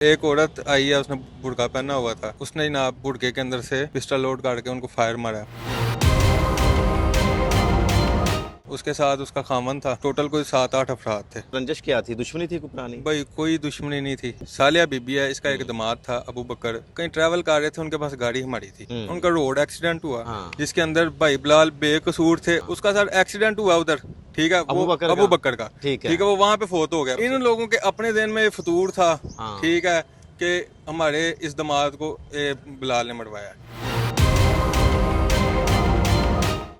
एक औरत आई है, उसने बुर्का पहना हुआ था। उसने जनाब बुर्के के अंदर से पिस्टल लोड करके उनको फायर मारा। उसके साथ उसका खामन था। टोटल कोई 7-8 अफराद थे। रंजिश क्या थी? दुश्मनी थी कोई पुरानी? भाई कोई दुश्मनी नहीं थी। सालिया बीबी है, इसका एक दामाद था अबू बकर। कहीं ट्रैवल कर रहे थे, उनके पास गाड़ी हमारी थी। उनका रोड एक्सीडेंट हुआ, हाँ। जिसके अंदर भाई बिलाल बेकसूर थे। उसका सर एक्सीडेंट हुआ उधर, ठीक है, वो अबू बकर का, ठीक है। ठीक है, वो वहां पे फोत हो गया। इन लोगों के अपने दिन में ये फतूर था, हाँ। ठीक है, कि हमारे इस दामाद को बिलाल ने मरवाया।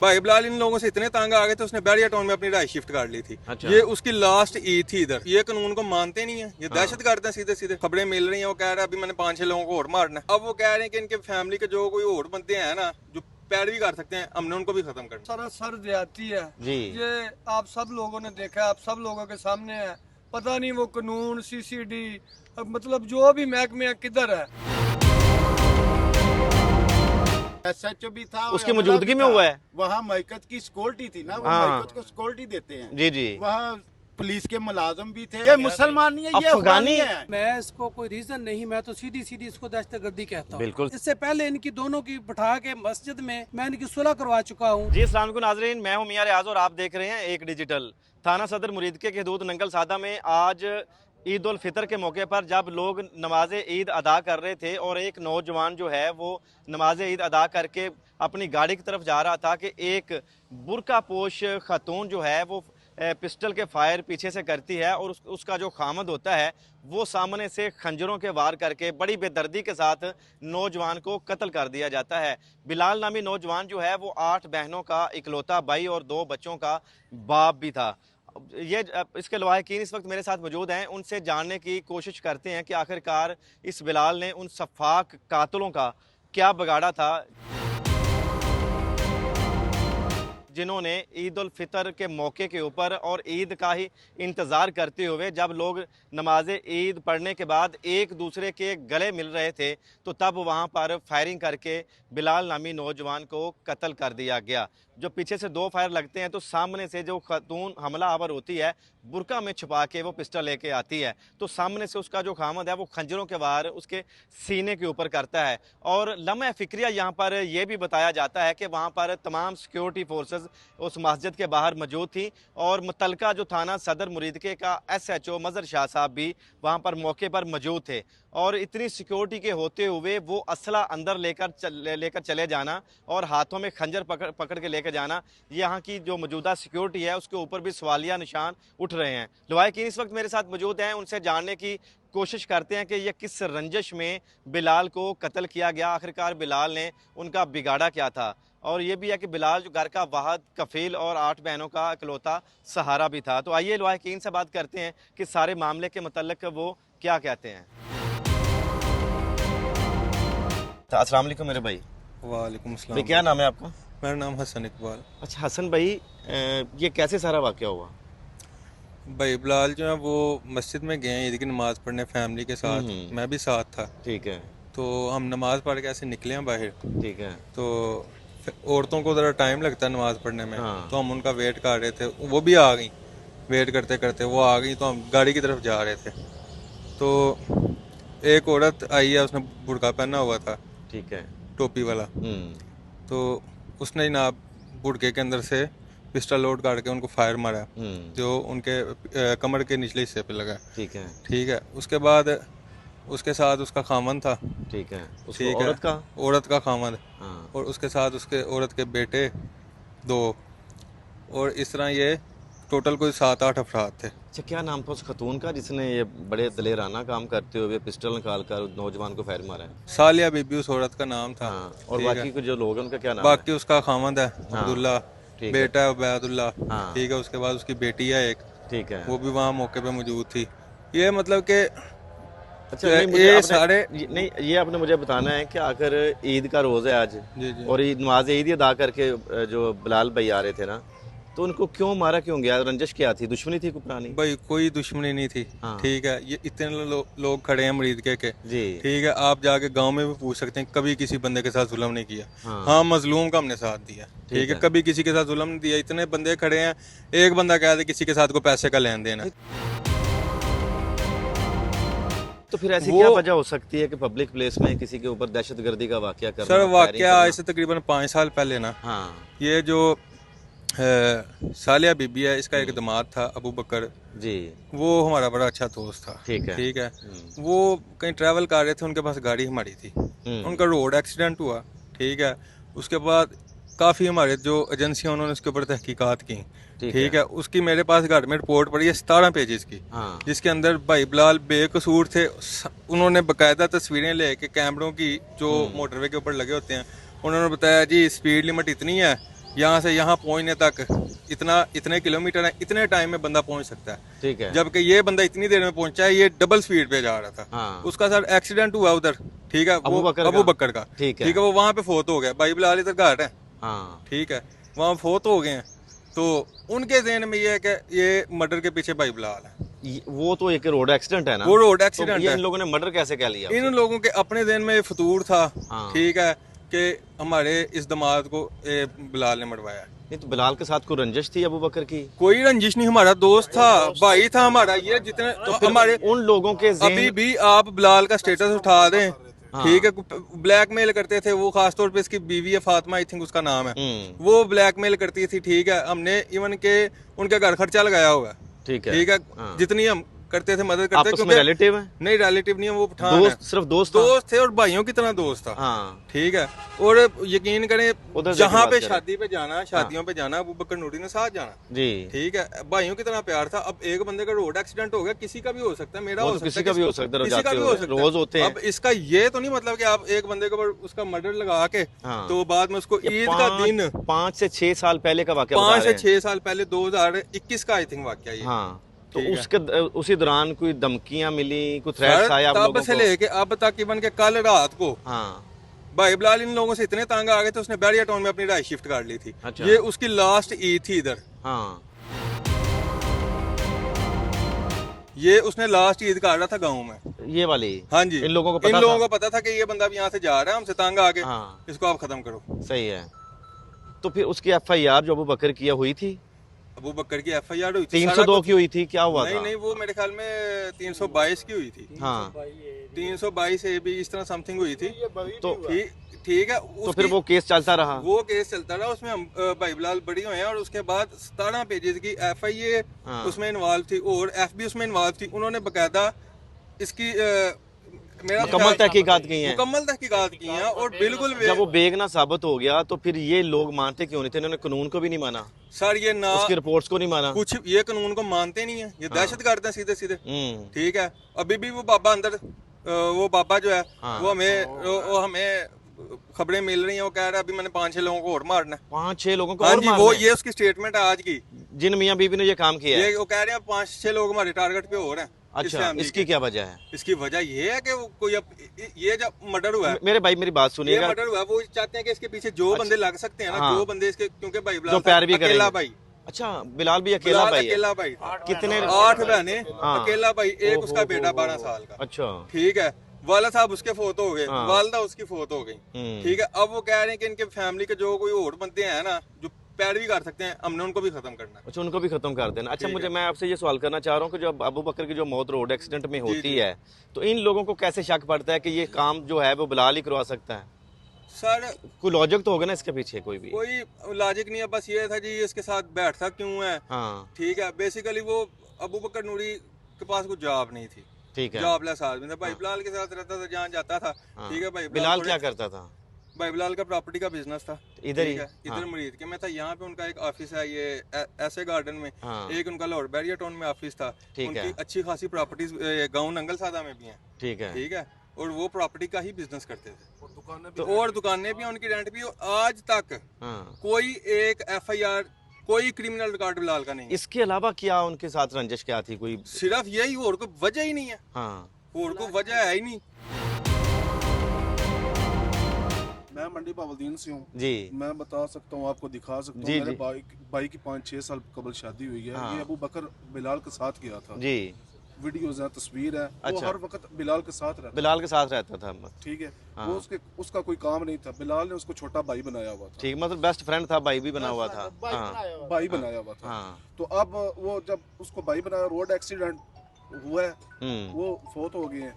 भाई बिलाल इन लोगों से इतने तंग आ गए थे, उसने बैरिया टाउन में अपनी राय शिफ्ट कर ली थी। अच्छा। ये उसकी लास्ट ईद थी इधर। ये कानून को मानते नहीं है, ये दहशत गर्द है। सीधे सीधे खबरें मिल रही हैं, वो कह रहा है अभी मैंने 5-6 लोगों को और मारना है। अब वो कह रहे हैं कि इनके फैमिली के जो कोई और बंदे हैं ना, जो पैरवी कर सकते हैं, हमने उनको भी खत्म करना। सरासर ज्यादती है जी। ये आप सब लोगों ने देखा, आप सब लोगों के सामने है। पता नहीं वो कानून सीसीडी मतलब जो भी महकमे है किधर है। एसएचओ भी था, उसकी मौजूदगी में हुआ है। वहाँ मैकत की सिक्योरिटी थी ना, वो हाँ। मैकत को सिक्योरिटी देते हैं। जी जी। वहाँ पुलिस के मुलाजम भी थे। ये मुसलमान नहीं है, ये अफगानी है। मैं इसको कोई रीजन नहीं, मैं तो सीधी सीधी इसको दहशतगर्दी कहता हूँ। बिल्कुल। इससे पहले इनकी दोनों की बैठा के मस्जिद में मैं इनकी सुलह करवा चुका हूँ। जी अस्सलाम वालेकुम नाजरीन, मैं हूं मियां रियाज और आप देख रहे हैं एक डिजिटल। थाना सदर मुरीदके के हदूद नंगल सादा में आज ईद उल फितर के मौके पर जब लोग नमाज ईद अदा कर रहे थे और एक नौजवान जो है वो नमाज ईद अदा करके अपनी गाड़ी की तरफ जा रहा था कि एक बुर्का पोश खातून जो है वो पिस्टल के फायर पीछे से करती है और उसका जो खामद होता है वो सामने से खंजरों के वार करके बड़ी बेदर्दी के साथ नौजवान को कत्ल कर दिया जाता है। बिलाल नामी नौजवान जो है वो 8 बहनों का इकलौता भाई और 2 बच्चों का बाप भी था। ये इसके लवाहिकीन इस वक्त मेरे साथ मौजूद हैं, उनसे जानने की कोशिश करते हैं कि आखिरकार इस बिलाल ने उन सफाक कातलों का क्या बिगाड़ा था जिन्होंने ईद उल फितर के मौके के ऊपर और ईद का ही इंतज़ार करते हुए जब लोग नमाज ईद पढ़ने के बाद एक दूसरे के गले मिल रहे थे तो तब वहां पर फायरिंग करके बिलाल नामी नौजवान को कत्ल कर दिया गया। जो पीछे से 2 फायर लगते हैं तो सामने से जो खातून हमला आवर होती है बुर्का में छुपा के वो पिस्टल लेके आती है तो सामने से उसका जो खामद है वो खंजरों के वार उसके सीने के ऊपर करता है। और लम्हा फिक्रिया यहाँ पर यह भी बताया जाता है कि वहाँ पर तमाम सिक्योरिटी फोर्सेस उस मस्जिद के बाहर मौजूद थी और मुतलका जो थाना सदर मुरीदके का SHO मजहर शाह साहब भी वहाँ पर मौके पर मौजूद थे। और इतनी सिक्योरिटी के होते हुए वो असला अंदर लेकर चले जाना और हाथों में खंजर पकड़ के लेकर जाना, यहाँ की जो मौजूदा सिक्योरिटी है उसके ऊपर भी सवालिया निशान उठ रहे हैं। लवाहिकीन इस वक्त मेरे साथ मौजूद हैं, उनसे जानने की कोशिश करते हैं कि यह किस रंजिश में बिलाल को कत्ल किया गया, आखिरकार बिलाल ने उनका बिगाड़ा क्या था। और ये भी है कि बिलाल जो घर का वाहद कफील और 8 बहनों का इकलौता सहारा भी था। तो आइए लवाहिकीन से बात करते हैं कि सारे मामले के मतलब वो क्या कहते हैं। अस्सलाम वालेकुम मेरे भाई। वालेकुम भाई सलाम। क्या नाम है आपका? मेरा नाम हसन इकबाल। अच्छा हसन भाई, ये कैसे सारा वाकया हुआ? भाई बिलाल जो है वो मस्जिद में गए ईद की नमाज पढ़ने फैमिली के साथ। मैं भी साथ था। ठीक है। तो हम नमाज पढ़ के ऐसे निकले हैं बाहर। ठीक है। तो औरतों को ज़रा टाइम लगता है नमाज पढ़ने में। हाँ। तो हम उनका वेट कर रहे थे, वो भी आ गई। वेट करते करते वो आ गई तो हम गाड़ी की तरफ जा रहे थे। तो एक औरत आई है, उसने बुर्का पहना हुआ था, ठीक है। टोपी वाला। तो उसने जनाब बुर्के के अंदर से पिस्टल लोड करके उनको फायर मारा, जो उनके कमर के निचले हिस्से पे लगा। ठीक है। ठीक है। उसके बाद उसके साथ उसका खामन था। ठीक है। ठीक है, औरत का खामन। हाँ। और उसके साथ उसके औरत के बेटे 2, और इस तरह ये टोटल कोई 7-8 अफराद थे। अच्छा, क्या नाम था उस खतून का जिसने ये बड़े दलेराना काम करते हुए पिस्टल निकाल कर नौजवान को फायर मारा है? सालिया बीबी उस औरत का नाम था। हाँ। और बाकी के जो लोग हैं उनका क्या नाम बाकी उसका खामद है अब्दुल्ला, ठीक बेटा है उबैदुल्ला। हाँ। ठीक है। उसके बाद उसकी बेटी है एक, ठीक है। वो भी वहाँ मौके पे मौजूद थी। ये मतलब कि अच्छा, नहीं, ये सारे नहीं, ये आपने मुझे बताना है कि आखिर ईद का रोज़ है आज। जी जी। और नमाज ईद अदा करके जो बिलाल भाई आ रहे थे ना, तो उनको क्यों मारा, क्यों गया? रंजिश क्या थी? दुश्मनी थी कोई पुरानी? भाई कोई दुश्मनी नहीं थी। हाँ। ठीक है। ये इतने लोग खड़े हैं मुरीदके के। जी। ठीक है। आप जाके गांव में भी पूछ सकते हैं, कभी किसी बंदे के साथ जुल्म नहीं किया। हाँ। हाँ, मजलूम का हमने साथ दिया। ठीक है। कभी किसी के साथ जुल्म नहीं दिया। इतने बंदे खड़े हैं, एक बंदा कह दे किसी के साथ को पैसे का लेन देन है। तो फिर ऐसी वो- क्या वजह हो सकती है कि पब्लिक प्लेस में किसी के ऊपर दहशतगर्दी का वाकया करना, सर फायरिंग वाकया करना? ऐसे तकरीबन 5 साल पहले ना, हाँ ये जो सालिया बीबी है, इसका एक दामाद था अबू बकर, जी, वो हमारा बड़ा अच्छा दोस्त था। ठीक है। ठीक है। वो कहीं ट्रैवल कर रहे थे, उनके पास गाड़ी हमारी थी, उनका रोड एक्सीडेंट हुआ। ठीक है। उसके बाद काफ़ी हमारे जो एजेंसियां उन्होंने उसके ऊपर तहकीकात की। ठीक है। उसकी मेरे पास घर में रिपोर्ट पड़ी है 17 पेजेस की, हाँ जिसके अंदर भाई बिलाल बेकसूर थे। उन्होंने बकायदा तस्वीरें लेके कैमरों की जो मोटरवे के ऊपर लगे होते हैं, उन्होंने बताया जी स्पीड लिमिट इतनी है, यहाँ से यहाँ पहुँचने तक इतने किलोमीटर है, इतने टाइम में बंदा पहुँच सकता है। ठीक है। जबकि ये बंदा इतनी देर में पहुंचा है, ये डबल स्पीड पे जा रहा था। हाँ। उसका सर एक्सीडेंट हुआ उधर। ठीक है। अबू बकर अबू का? बकर का। ठीक है। ठीक है। वो वहां पे फोत हो गया। भाई बिलाल इधर घाट है। हाँ ठीक है। वहां फोत हो गए हैं, तो उनके ज़हन में ये है कि ये मर्डर के पीछे भाई बिलाल है। वो तो एक रोड एक्सीडेंट है ना, वो रोड तो एक्सीडेंट ये है। इन लोगों ने मर्डर कैसे कह लिया? इन लोगों के अपने ज़हन में ये फतूर था। हाँ। ठीक है, कि हमारे इस दामाद को बिलाल ने मरवाया। नहीं तो बिलाल के साथ कोई रंजिश थी अबू बकर की? कोई रंजिश नहीं, हमारा दोस्त था, भाई था हमारा। ये जितने तो हमारे उन लोगों के अभी भी आप बिलाल का स्टेटस उठा दें। हाँ। ठीक है। ब्लैकमेल करते थे वो, खासतौर पे इसकी बीवी है फातिमा, आई थिंक उसका नाम है। वो ब्लैकमेल करती थी। ठीक है। हमने इवन के उनके घर खर्चा लगाया हुआ। ठीक है। ठीक है। हाँ। जितनी हम करते थे, मदद करते, आपस में रिलेटिव है? नहीं रिलेटिव नहीं है, वो पठान है। दोस्त, सिर्फ दोस्त था? दोस्त थे और भाइयों की तरह दोस्त था। हाँ ठीक है। और यकीन करें, उधर से जहाँ बात पे करें। शादी पे जाना, शादियों पे जाना, अबू बकर नूरी ने साथ जाना। जी। ठीक है। भाइयों की तरह प्यार था। अब एक बंदे का रोड एक्सीडेंट हो गया, किसी का भी हो सकता है, मेरा वो हो तो सकता है, किसी का भी हो सकता है, किसी का जाते भी हो, हो सकता है, रोज होते हैं। अब इसका ये तो नहीं मतलब कि आप एक बंदे के ऊपर उसका मर्डर लगा के हाँ। तो बाद में उसको ये ईद का दिन 5 से 6 साल पहले का वाकया 5 से 6 साल पहले 2021 का आई थिंक वाकया ये। हाँ तो ठीक है। उसके उसी दौरान कोई धमकियां मिली, कोई थ्रेट्स आए आप तब लोगों से को? लेके अब तक इवन के कल रात को हाँ भाई बिलाल इन लोगों से इतने तंग आ गए थे, उसने बैरिया टाउन में अपनी राय शिफ्ट कर ली थी। अच्छा। ये उसकी लास्ट ईद थी इधर। हाँ ये उसने लास्ट ईद काटा था गाँव में। ये वाली? हाँ जी। इन लोगों को इन पता लोगों था? को पता था कि ये बंदा अब यहाँ से जा रहा है, हमसे तंग आ गए, हाँ इसको आप खत्म करो। सही है। तो फिर उसकी FIR जो अबू बकर किया हुई थी, अबू बकर की FIR हुई थी। 302 की हुई थी, क्या हुआ नहीं था? नहीं, वो मेरे ख्याल में 322 की हुई थी। हाँ 322 ए भी इस तरह समथिंग हुई थी। तो ठीक है। तो फिर वो केस चलता रहा? वो केस चलता रहा, उसमें हम भाई बिलाल बड़ी हुए हैं, और उसके बाद 17 पेजेस की FIA हाँ। उसमें इन्वॉल्व थी और FB उसमें इन्वॉल्व थी। उन्होंने बकायदा इसकी मेरा मुकम्मल तहकीकात की हैं? मुकम्मल तहकीकात की हैं, और बिल्कुल जब वो बेगना साबित हो गया तो फिर ये लोग मानते क्यों नहीं थे? इन्होंने कानून को भी नहीं माना, सर ये ना उसकी रिपोर्ट्स को नहीं माना। कुछ ये कानून को मानते नहीं है, ये दहशत गर्द हैं सीधे सीधे। ठीक है। अभी भी वो बाबा अंदर, वो बाबा जो है, हाँ। वो हमें खबरें मिल रही हैं, वो कह रहा है अभी मैंने 5-6 लोगों को और मारना है। 5-6 लोगों को हाँ और जी, मारना वो है? ये उसकी स्टेटमेंट है आज की। जिन मियां बीबी ने ये काम किया है? ये वो कह रहे हैं 5-6 लोग हमारे टारगेट पे हो रहे हैं। इस अच्छा, फैमिली इसकी के। क्या वजह है? इसकी वजह ये है कि वो कोई ये जब मर्डर हुआ है, मेरे भाई मेरी बात ये सुनिएगा। मर्डर हुआ है, वो चाहते हैं कि इसके पीछे जो बंदे लग सकते हैं ना, हाँ। जो बंदे इसके, क्योंकि भाई जो बिलाल प्यार भी अकेला करेंगे। भाई, अच्छा बिलाल भी अकेला बिलाल भाई है? अकेला भाई, कितने? 8 बहनें, हाँ। अकेला भाई, एक उसका बेटा 12 साल का। अच्छा। ठीक है। वाला साहब उसके फोत हो गए, हाँ। वालदा उसकी फोत हो गई। ठीक है। अब वो कह रहे हैं कि इनके फैमिली के जो कोई और बंदे हैं ना, जो पैरवी कर सकते हैं, हमने उनको भी खत्म करना है। अच्छा उनको भी खत्म कर देना। अच्छा ठीक मुझे है। मैं आपसे ये सवाल करना चाह रहा हूँ कि जब अबू बकर की जो मौत रोड एक्सीडेंट में होती जी। है, तो इन लोगों को कैसे शक पड़ता है कि ये काम जो है वो बिलाल ही करवा सकता है? सर कोई लॉजिक तो होगा ना इसके पीछे कोई भी? कोई लॉजिक नहीं है, बस ये था जी इसके साथ बैठता क्यों है। हाँ ठीक है। बेसिकली वो अबू बकर नूरी के पास कोई जॉब नहीं थी, ठीक है। जॉबलेस आदमी था। भाई बिलाल के साथ रहता था, जहाँ जाता था। हाँ। ठीक है। भाई बिलाल क्या करता था? भाई बिलाल का प्रॉपर्टी का बिजनेस था। इधर ही? ठीक है। इधर हाँ। मुरीद के में था। यहाँ पे उनका एक ऑफिस है, ये ऐसे गार्डन में। हाँ। एक उनका लाहौर बैरिया टाउन में ऑफिस था। ठीक उनकी है। अच्छी खासी प्रॉपर्टीज गाँव नंगल सादा में भी हैं। ठीक है। ठीक है। और वो प्रॉपर्टी का ही बिजनेस करते थे, दुकानें और दुकानें भी हैं उनकी, रेंट भी। और आज तक हाँ। कोई एक FIR, कोई क्रिमिनल रिकॉर्ड बिलाल का नहीं है। इसके अलावा क्या उनके साथ रंजिश क्या थी कोई? सिर्फ यही, और कोई वजह ही नहीं है, हाँ और कोई वजह है ही नहीं। मैं मंडी पावलदीन से हूँ जी मैं बता सकता हूँ, आपको दिखा सकता हूँ। जी, मेरे जी। भाई की 5-6 साल कबल शादी हुई है। हाँ। ये अबू बकर बिलाल के साथ गया था। जी। वीडियोज हैं, तस्वीर है। वो अच्छा। हर वक्त बिलाल के साथ रहता। बिलाल के साथ रहता था? ठीक है। हाँ। वो उसका कोई काम नहीं था। बिलाल ने उसको छोटा भाई बनाया हुआ था। ठीक, मतलब बेस्ट फ्रेंड था, भाई भी बना हुआ था। हाँ भाई बनाया हुआ था। हाँ। तो अब वो जब उसको भाई बनाया, रोड एक्सीडेंट हुआ है, हम्म। वो फोत हो गए हैं।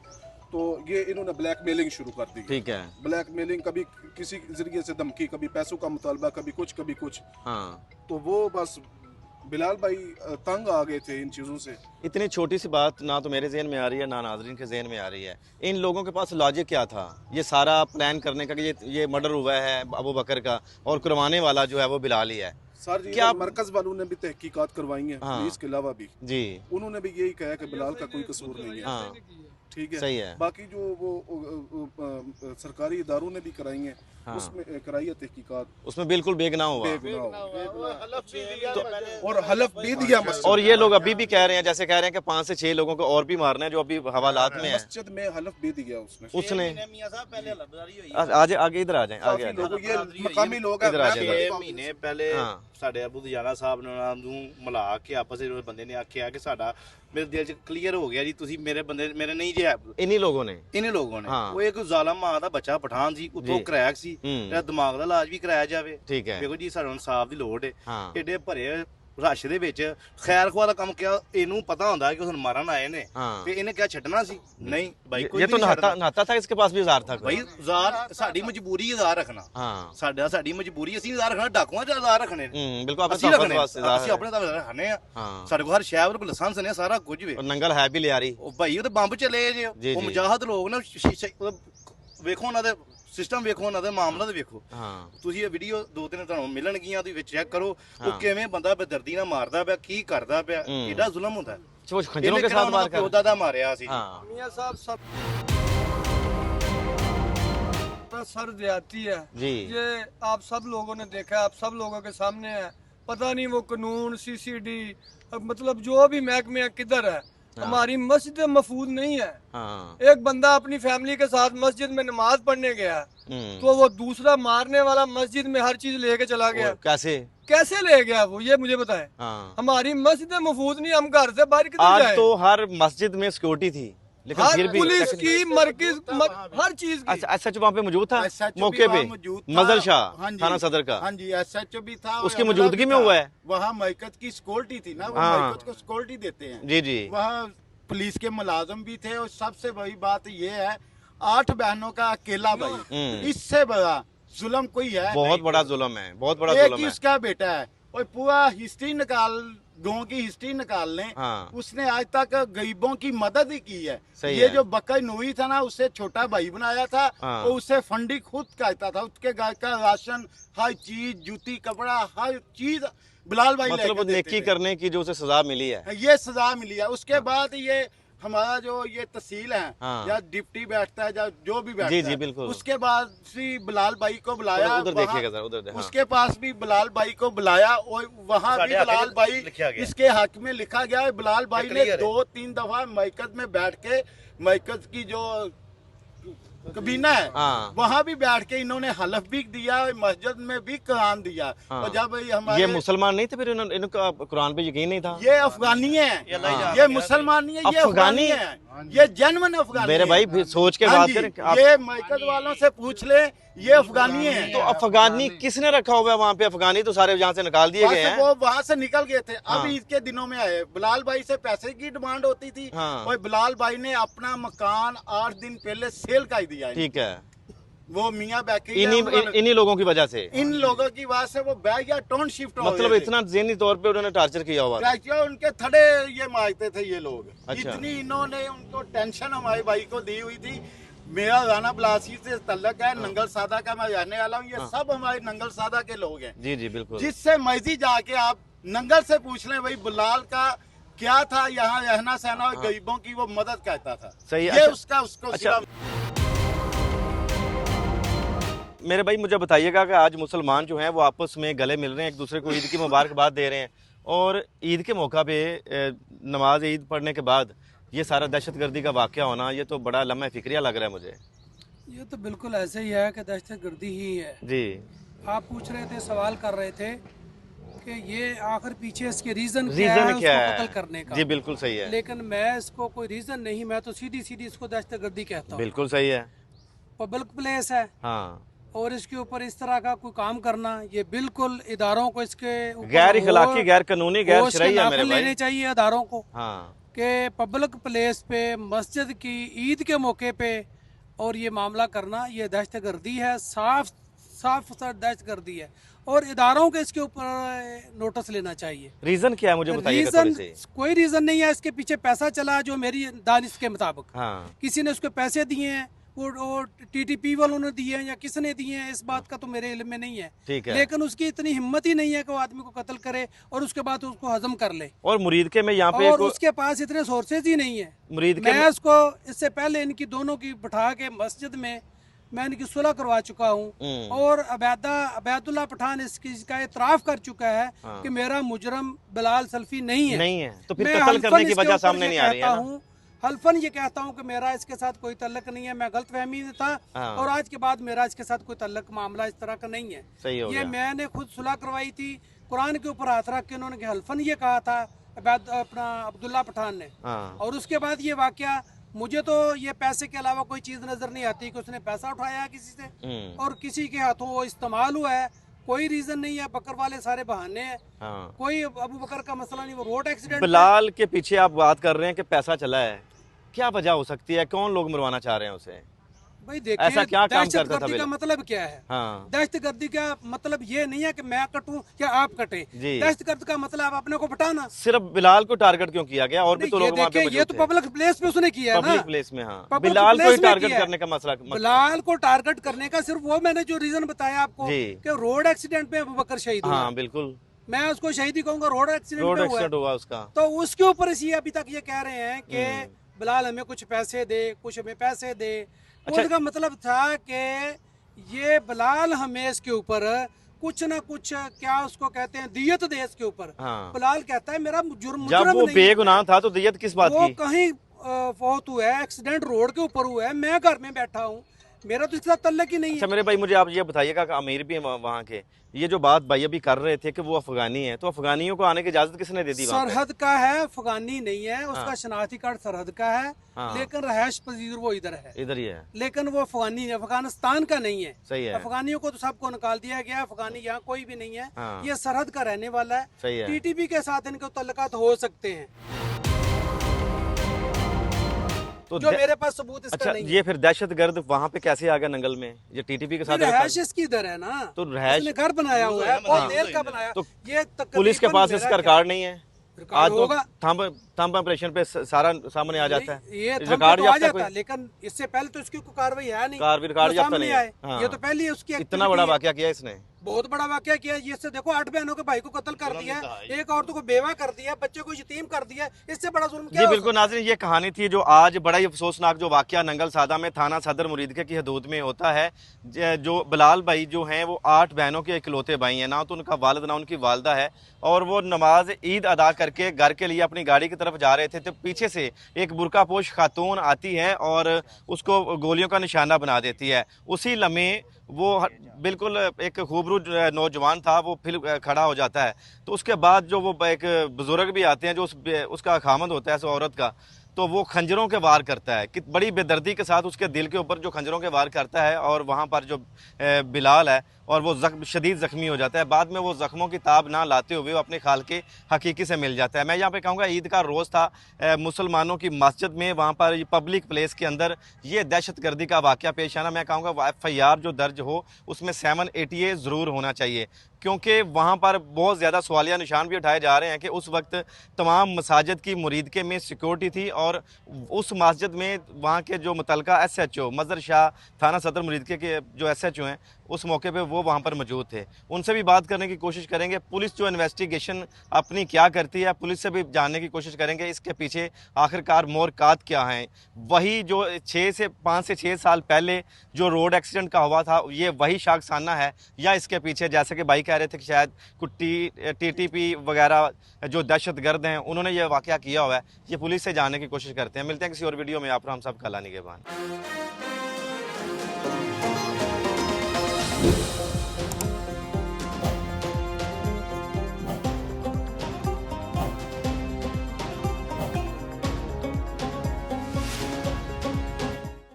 तो ये इन्होंने ब्लैकमेलिंग शुरू कर दी। ठीक है। ब्लैकमेलिंग, कभी किसी जरिए से धमकी, कभी पैसों का मुतालबा, कभी कुछ। हाँ, तो वो बस बिलाल भाई तंग आ गए थे इन चीज़ों से। इतनी छोटी सी बात ना तो मेरे जहन में आ रही है ना नाजरीन के जहन में आ रही है। इन लोगों के पास लॉजिक क्या था ये सारा प्लान करने का कि ये मर्डर हुआ है अबू बकर का और करवाने वाला जो है वो बिलाल ही है? सर जी, क्या मरकज वालों ने भी तहकीकात करवाई है, हाँ। पुलिस के अलावा भी जी, उन्होंने भी यही कहा कि बिलाल का कोई कसूर नहीं है। हाँ, ठीक है, सही है। बाकी जो वो सरकारी इदारों ने भी कराई है, हाँ। उसमें कराई है तहकीकात, उसमें बिल्कुल बेगुनाह हुआ। और हलफ भी दिया मस्जिद। और ये लोग अभी भी कह रहे हैं, जैसे कह रहे हैं कि 5 से 6 लोगों को और भी मारना है जो अभी हवालात में है। मस्जिद में हलफ भी दिया उसने। आज आगे इधर आ जाए, आगे आ काफी लोग, जाए। ये मकामी लोग हैं। इधर आ जाए। 6 ਮਹੀਨੇ ਪਹਿਲੇ ਹਾਂ। ਸਾਡੇ ਅਬੂ ਦਜਾਨਾ ਸਾਹਿਬ ਨੇ ਉਹਨਾਂ ਨੂੰ ਮਿਲਾ ਕੇ ਆਪਸ ਵਿੱਚ ਬੰਦੇ ਨੇ ਆਖਿਆ ਕਿ ਸਾਡਾ ਮੇਰੇ ਦਿਲ 'ਚ ਕਲੀਅਰ ਹੋ ਗਿਆ ਜੀ, ਤੁਸੀਂ ਮੇਰੇ ਬੰਦੇ ਮੇਰੇ ਨਹੀਂ ਜੇ इन्हीं लोगों ने। ਇਹਨੇ ਲੋਕਾਂ ਨੇ ਹਾਂ। ਉਹ ਇੱਕ ਜ਼ਾਲਮ ਮਾਂ ਦਾ ਬੱਚਾ ਪਠਾਨ ਸੀ, ਉੱਤੋਂ ਜੀ। ਕਰੈਕ ਸੀ, ਹੂੰ। ਇਹਦਾ ਦਿਮਾਗ ਦਾ ਇਲਾਜ ਵੀ ਕਰਾਇਆ ਜਾਵੇ। ठीक है। ਦੇਖੋ ਜੀ ਸਾਨੂੰ ਇਨਸਾਫ ਦੀ ਲੋੜ ਹੈ। ਹਾਂ। ਏਡੇ ਭਰੇ ਰਸ਼ ਦੇ ਵਿੱਚ ਖੈਰ ਖੁਆ ਦਾ ਕੰਮ ਕਿਹਾ, ਇਹਨੂੰ ਪਤਾ ਹੁੰਦਾ ਕਿ ਉਹ ਮਾਰਨ ਆਏ ਨੇ ਹਾਂ। ਤੇ ਇਹਨੇ ਕਿਹਾ ਛੱਡਣਾ ਸੀ? ਨਹੀਂ ਬਾਈ, ਕੋਈ ये ਵੀ तो ਨਹੀਂ ਛੱਡਦਾ। नहाता था, इसके पास भी जार था कोई। ਬਾਈ ਜ਼ਾਰ ਸਾਡੀ ਮਜਬੂਰੀ ਹੈ ਜ਼ਾਰ ਰੱਖਣਾ। हाँ। ਸਾਡੀ ਮਜਬੂਰੀ, ਅਸੀਂ ਜ਼ਾਰ ਰੱਖਣਾ, ਡਾਕੂਆਂ ਚ ਜ਼ਾਰ ਰੱਖਣੇ ਨੇ। बिल्कुल अपने ਅਸੀਂ तहफ़्फ़ुज़ ਰੱਖਣੇ, वास्ते ज़ाहिर ਅਸੀਂ है। ਆਪਣੇ ਤਾਂ ਰੱਖਣੇ ਆ। हाँ। ਸਾਡੇ ਕੋਲ ਹਰ ਸ਼ਹਿਰ ਕੋਲ ਲਾਇਸੈਂਸ ਨੇ, ਸਾਰਾ ਕੁਝ ਵੇ। और नंगल है भी ले आ रही। ਉਹ ਭਾਈ ਉਹ ਤੇ ਬੰਬ ਚਲੇ ਜੇ, ਜੀ, ਉਹ ਜੀ। ਮੁਜਾਹਦ ਲੋਕ ਨੇ, ਵੇਖੋ ਉਹਨਾਂ ਦੇ ਸਿਸਟਮ, ਵੇਖੋ ਉਹਨਾਂ ਦੇ ਮਾਮਲਾ ਤੇ ਵੇਖੋ। हाँ। ਤੁਸੀਂ ਇਹ ਵੀਡੀਓ 2-3 ਤੁਹਾਨੂੰ ਮਿਲਣਗੀਆਂ, ਤੁਸੀਂ ਵਿੱਚ ਚੈੱਕ ਕਰੋ ਹਾਂ। ਉਹ ਕਿਵੇਂ ਬੰਦਾ ਬੇਦਰਦੀ ਨਾਲ ਮਾਰਦਾ ਪਿਆ, ਕੀ ਕਰਦਾ ਪਿਆ, ਹੂੰ। ਇਹਦਾ ਜ਼ੁਲਮ ਹੁੰਦਾ। वो खंजरों के साथ मार कर। ਦਾ ਮਾਰਿਆ ਸੀ। हाँ। मियाँ साहब सब सर जाती है जी। ये आप सब लोगों ने देखा है, आप सब लोगों के सामने है। पता नहीं वो कानून सीसीडी मतलब जो भी महकमे है किधर है। हमारी मस्जिद महफूज नहीं है। हाँ। एक बंदा अपनी फैमिली के साथ मस्जिद में नमाज पढ़ने गया तो वो दूसरा मारने वाला मस्जिद में हर चीज लेके चला गया। और कैसे? कैसे ले गया वो, ये मुझे बताएं। हाँ। हमारी मस्जिद महफूज नहीं, हम घर से बाहर किधर आज जाएं? तो हर मस्जिद में सिक्योरिटी थी, लेकिन हर फिर भी पुलिस की मरकज हर चीज की। SHO वहाँ पे मौजूद था SHO मौके भी पे, वहाँ मौजूद था। मजल शाह हाँ जी। थाना सदर का। हाँ जी, SHO भी था। और उसकी अमला मौजूदगी भी में था। हुआ है। वहाँ मैकत की सिक्योरिटी थी ना, वो हाँ। मैकत को सिक्योरिटी देते हैं। जी जी। वहाँ पुलिस के मुलाजम भी थे। और सबसे बड़ी बात ये है, 8 बहनों का अकेला भाई, इससे बड़ा जुल्म कोई है? बहुत बड़ा जुल्म है, बहुत बड़ा एक जुल्म ही है। उसका बेटा है और पूरा हिस्ट्री निकाल, गाँव की हिस्ट्री निकाल लें। हाँ। उसने आज तक गरीबों की मदद ही की है। सही ये है। जो बकर नूरी था ना, उससे छोटा भाई बनाया था। हाँ। और उससे फंडिंग खुद करता था। उसके घर का राशन, हर चीज, जूती कपड़ा, हर चीज बिलाल भाई मतलब लेके देते नेकी थे। करने की जो उसे सजा मिली है। ये सजा मिली है। उसके बाद ये हमारा जो ये तहसील है, हाँ। या डिप्टी बैठता है, या जो भी बैठता जी, है, जी, बिल्कुल। उसके बाद श्री बिलाल भाई को बुलाया। उधर वहाँ- देखिएगा जरा, उधर हाँ। उसके पास भी बिलाल भाई को बुलाया और वहाँ भी साढ़े हक बिलाल में भाई लिखा गया। इसके हक में लिखा गया है। बिलाल भाई ने क्लियर है। 2-3 दफा मैकत में बैठ के, मैकत की जो कबीना है, हाँ। वहाँ भी बैठ के इन्होंने हलफ भी दिया और मस्जिद में भी कुरान दिया। हाँ। और जब ये हमारे मुसलमान नहीं थे, फिर इनका कुरान पे यकीन नहीं था। ये अफगानी है, हाँ। ये मुसलमान नहीं है, ये अफगानी? अफगानी है, ये जेन्युइन अफगानी मेरे है। भाई फिर सोच के हाँ बात जी, करें कि आप ये मैकत वालों से पूछ ले, ये अफगानी है। तो अफगानी किसने रखा हुआ है वहाँ पे? अफगानी तो सारे यहाँ से निकाल दिए गए बस हैं। वो वहाँ से निकल गए थे। अब हाँ। ईद के दिनों में आए। बिलाल भाई से पैसे की डिमांड होती थी। हाँ। और बिलाल भाई ने अपना मकान 8 दिन पहले सेल कर दिया है। ठीक है। वो मियाँ बैठी इन्हीं लोगों की वजह से, इन लोगों की वजह से वो बैग या टाउन शिफ्ट हो मतलब गए थे। इतना ज़हनी तौर पे उन्होंने टार्चर किया हुआ था। ट्रैक्टर उनके थड़े ये मारते थे ये लोग। अच्छा। इतनी इन्होंने उनको टेंशन हमारे भाई को दी हुई थी। मेरा राना ब्लासी से तल्लक है, नंगल सादा का मैं रहने वाला हूँ। ये सब हमारे नंगल सादा के लोग हैं। जी जी बिल्कुल। जिससे मर्जी जाके आप नंगल से पूछ लें, भाई बिलाल का क्या था, यहाँ रहना सहना और गरीबों की वो मदद करता था। सही है। ये अच्छा। उसका उसको अच्छा। सिला- मेरे भाई मुझे बताइएगा कि आज मुसलमान जो हैं वो आपस में गले मिल रहे हैं, एक दूसरे को ईद की मुबारकबाद दे रहे हैं, और ईद के मौका पे नमाज ईद पढ़ने के बाद ये सारा दहशतगर्दी का वाक़या होना, ये तो बड़ा लम्हा फिक्रिया लग रहा है मुझे। ये तो बिल्कुल ऐसे ही है कि दहशतगर्दी ही है। जी। आप पूछ रहे थे, सवाल कर रहे थे कि ये आखिर पीछे इसके रीजन क्या रीजन है क्या उसको है? कत्ल करने का। जी बिल्कुल सही है। लेकिन मैं इसको कोई रीजन नहीं, मैं तो सीधी सीधी इसको दहशतगर्दी कहता हूँ। बिल्कुल सही है। पब्लिक प्लेस है हाँ। और इसके ऊपर इस तरह का कोई काम करना, ये बिल्कुल इदारों को इसके ऊपर गैर इखलाकी, गैर कानूनी, गैर होश के शरई है मेरे नाखून भाई। लेने चाहिए इदारों को। हाँ। कि पब्लिक प्लेस पे मस्जिद की ईद के मौके पे और ये मामला करना ये दहशतगर्दी है, साफ साफ दहशतगर्दी है और इदारों के इसके ऊपर नोटिस लेना चाहिए। रीजन क्या है मुझे बताइएगा थोड़े रीजन से। कोई रीजन नहीं है, इसके पीछे पैसा चला जो मेरी दानिश के मुताबिक हाँ किसी ने उसको पैसे दिए हैं, वो टीटीपी वालों ने दिए हैं या किसने दिए हैं इस बात का तो मेरे इल्म में नहीं है, ठीक है। लेकिन उसकी इतनी हिम्मत ही नहीं है कि वो आदमी को कत्ल करे और उसके बाद उसको हजम कर ले, और मुरीदके में यहाँ पे और उसके पास इतने सोर्सेज ही नहीं है। मुरीदके मैं में उसको इससे पहले इनकी दोनों की बिठा के मस्जिद में मैं इनकी सुलह करवा चुका हूँ और अबैदुल्ला पठान इसका इतराफ कर चुका है कि मेरा मुजरम बिलाल सल्फी नहीं है। तो फिर मैं कत्ल हल्फन करने की इसके वजह ऊपर सामने ये नहीं आ रही है कहता ना। हूँ, हल्फन ये कहता हूँ कि मेरा इसके साथ कोई तल्लक नहीं है, मैं गलत फहमी में था हाँ। और आज के बाद मेरा इसके साथ कोई तल्लक मामला इस तरह का नहीं है। सही हो ये गया। मैंने खुद सुलह करवाई थी, कुरान के ऊपर हाथ रख के उन्होंने हल्फन ये कहा था अपना अब्दुल्ला पठान ने, हाँ। और उसके बाद ये वाकया मुझे तो ये पैसे के अलावा कोई चीज नजर नहीं आती कि उसने पैसा उठाया है किसी से और किसी के हाथों वो इस्तेमाल हुआ है। कोई रीजन नहीं है, बकर वाले सारे बहाने हैं, हाँ। कोई अबू बकर का मसला नहीं, वो रोड एक्सीडेंट बिलाल के पीछे आप बात कर रहे हैं कि पैसा चला है, क्या वजह हो सकती है? कौन लोग मरवाना चाह रहे हैं उसे? भाई देखिए ऐसा क्या काम करता था दहशतगर्दी का बिलाल? मतलब क्या है? हाँ दहशतगर्दी का मतलब ये नहीं है कि मैं कटूं या आप कटें। जी। दहशतगर्द का मतलब अपने को बटाना। सिर्फ बिलाल को टारगेट क्यों किया गया? और भी तो ये लोग वहाँ पे देखिए, ये तो मौजूद थे। पब्लिक प्लेस पे उसने किया है ना, पब्लिक प्लेस में। हाँ Public बिलाल को place ही में टारगेट किया है। करने का मसला बिलाल को टारगेट करने का सिर्फ वो मैंने जो रीजन बताया आपको जी। कि रोड एक्सीडेंट में अबू बकर शहीद हुआ। हाँ बिल्कुल, मैं उसको शहीद ही कहूंगा, रोड एक्सीडेंट रोड में हुआ है। एक्सीडेंट हुआ उसका। तो उसके ऊपर इसी अभी तक ये कह रहे हैं कि बिलाल हमें कुछ पैसे दे, कुछ हमें पैसे दे। अच्छा। उनका मतलब था कि ये बिलाल हमें इसके ऊपर कुछ ना कुछ, क्या उसको कहते हैं, दियत दे इसके ऊपर। हाँ। बिलाल कहता है मेरा जुर्म जब वो नहीं बेगुनाह था तो दियत किस बात वो की? कहीं फौत हुआ है, एक्सीडेंट रोड के ऊपर हुआ है, मैं घर में बैठा हूँ, मेरा तो इसके साथ तल्लक ही नहीं अच्छा है। मेरे भाई, मुझे आप ये बताइएगा कि अमीर भी हैं वहाँ के, ये जो बात भाई अभी कर रहे थे कि वो अफगानी है, तो अफगानियों को आने की इजाजत किसने दे दी वहाँ पे? सरहद का है, अफगानी नहीं है, उसका शनाख्ती कार्ड सरहद का है, हाँ। लेकिन रहायश पजीर वो इधर है, इधर ही है। लेकिन वो अफगानी है, अफगानिस्तान का नहीं है। सही है। अफगानियों को तो सबको निकाल दिया गया, अफगानी यहाँ कोई भी नहीं है। हाँ। ये सरहद का रहने वाला है। सही है। टीटीपी के साथ इनके तल्लुकात हो सकते हैं, तो जो मेरे पास सबूत इसका अच्छा, नहीं ये फिर दहशतगर्द वहाँ पे कैसे आ गया नंगल में? ये टीटीपी के साथ है। रहायश इसकी इधर है ना, तो रहायश- उसने घर बनाया हुआ है, बहुत देर का बनाया। तो ये पुलिस के पास इसका रिकॉर्ड नहीं है? रिकॉर्ड आज तो होगा। थंब ऑपरेशन पे सारा सामने आ जाता है। ये थंब रिकॉर्ड तो आ याफ्ता जाता कोई- है, लेकिन इससे पहले तो इसकी कोई कार्रवाई है नहीं, रिकॉर्ड जो याफ्ता सामने नहीं है। आए। हाँ। ये तो पहले उसकी इतना activity बड़ा है। वाकया किया इसने। बहुत बड़ा वाकया किया, जिससे देखो 8 बहनों के भाई को कत्ल कर दिया, एक औरत को बेवा कर दिया, बच्चे को यतीम कर दिया, इससे बड़ा जुल्म क्या जी हो बिल्कुल नाज़रीन, ये कहानी थी जो आज बड़ा ही अफसोसनाक जो वाकया नंगल सादा में थाना सदर मुरीदके की हदूद में होता है। जो बिलाल भाई जो हैं वो 8 बहनों के इकलौते भाई हैं, ना तो उनका वालिद ना उनकी वालदा है, और वो नमाज ईद अदा करके घर के लिए अपनी गाड़ी की तरफ जा रहे थे, तो पीछे से एक बुर्कापोश खातून आती है और उसको गोलियों का निशाना बना देती है। उसी लम्हे वो बिल्कुल एक खूबरू नौजवान था, वो फिर खड़ा हो जाता है। तो उसके बाद जो वो एक बुजुर्ग भी आते हैं जो उसका खामद होता है उस औरत का, तो वो खंजरों के वार करता है कि बड़ी बेदर्दी के साथ उसके दिल के ऊपर जो खंजरों के वार करता है, और वहाँ पर जो बिलाल है और वो शदीद ज़ख्मी हो जाता है। बाद में वो ज़ख्मों की ताब ना लाते हुए वो अपने खाल के हकीकी से मिल जाता है। मैं यहाँ पे कहूँगा ईद का रोज़ था मुसलमानों की मस्जिद में, वहाँ पर पब्लिक प्लेस के अंदर ये दहशतगर्दी का वाक़या पेश आना। मैं कहूँगा FIR जो दर्ज हो उसमें 780A ज़रूर होना चाहिए, क्योंकि वहाँ पर बहुत ज़्यादा सवालिया निशान भी उठाए जा रहे हैं कि उस वक्त तमाम मसाजिद की मुरीदके में सिक्योरिटी थी, और उस मस्जिद में वहाँ के जो मुतलका SHO मज़र शाह थाना सदर मुरीदके के जो SHO हैं उस मौके पे वो वहाँ पर मौजूद थे। उनसे भी बात करने की कोशिश करेंगे, पुलिस जो इन्वेस्टिगेशन अपनी क्या करती है, पुलिस से भी जानने की कोशिश करेंगे इसके पीछे आखिरकार मोरकात क्या हैं। वही जो 5 से 6 साल पहले जो रोड एक्सीडेंट का हुआ था, ये वही शाखसाना है, या इसके पीछे जैसे कि भाई कह रहे थे कि शायद कुछ TTP वगैरह जो दहशतगर्द हैं उन्होंने ये वाक़या किया हुआ है। ये पुलिस से जानने की कोशिश करते हैं। मिलते हैं किसी और वीडियो में, आप हम सब कल आने के बाद।